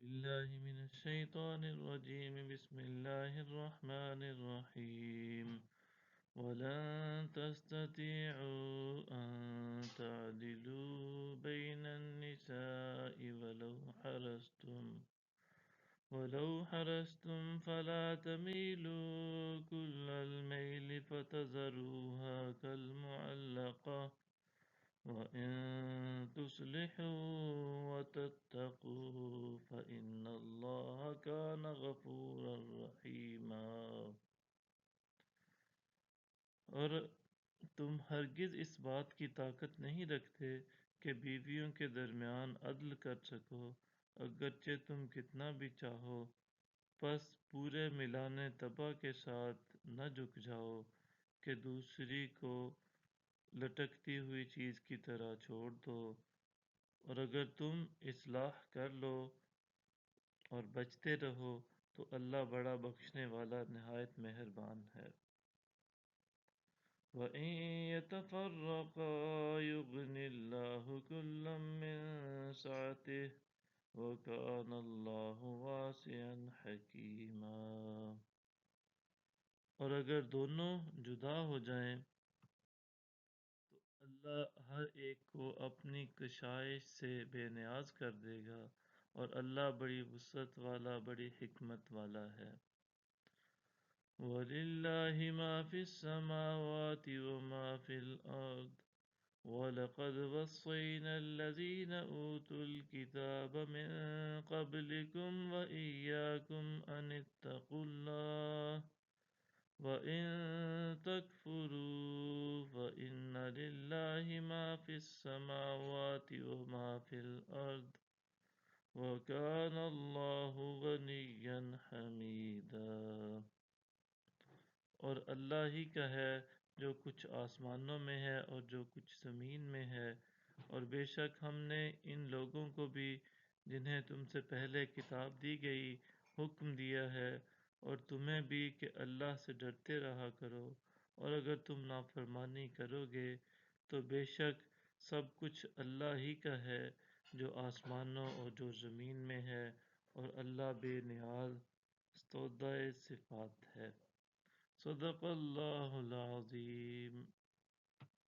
بالله من الشيطان الرجيم بسم الله الرحمن الرحيم ولن تستطيعوا أن تعدلوا بين النساء ولو حرصتم فلا تميلوا كل الميل فتذروها كالمعلقة وإن تصلحوا وتتقوا فإن الله كان غفورا رحيما۔ اور تم ہرگز اس بات کی طاقت نہیں رکھتے کہ بیویوں کے درمیان عدل کر سکو، اگرچہ تم کتنا بھی چاہو، پس پورے ملانے طبع کے ساتھ نہ جھک جاؤ کہ دوسری کو لٹکتی ہوئی چیز کی طرح چھوڑ دو، اور اگر تم اصلاح کر لو اور بچتے رہو تو اللہ بڑا بخشنے والا نہایت مہربان ہے۔ وَإِن يَتَفَرَّقَا يُغْنِ اللَّهُ كُلًّا مِّن سَعَتِهِ وَكَانَ اللَّهُ وَاسِعًا حَكِيمًا۔ اور اگر دونوں جدا ہو جائیں تو اللہ ہر ایک کو اپنی کشائش سے بے نیاز کر دے گا، اور اللہ بڑی وسعت والا، بڑی حکمت والا ہے۔ وَلِلَّهِ مَا فِي السَّمَاوَاتِ وَمَا فِي الْأَرْضِ وَلَقَدْ وَصَّيْنَا الَّذِينَ أُوتُوا الْكِتَابَ مِن قَبْلِكُمْ وَإِيَّاكُمْ أَنِ اتَّقُوا اللَّهَ وَإِن تَكْفُرُوا فَإِنَّ لِلَّهِ مَا فِي السَّمَاوَاتِ وَمَا فِي الْأَرْضِ وَكَانَ اللَّهُ غَنِيًّا حَمِيدًا۔ اور اللہ ہی کا ہے جو کچھ آسمانوں میں ہے اور جو کچھ زمین میں ہے، اور بے شک ہم نے ان لوگوں کو بھی جنہیں تم سے پہلے کتاب دی گئی حکم دیا ہے، اور تمہیں بھی کہ اللہ سے ڈرتے رہا کرو، اور اگر تم نافرمانی کرو گے تو بے شک سب کچھ اللہ ہی کا ہے جو آسمانوں اور جو زمین میں ہے، اور اللہ بے نیاز استودع صفات ہے۔ صدق اللہ العظیم۔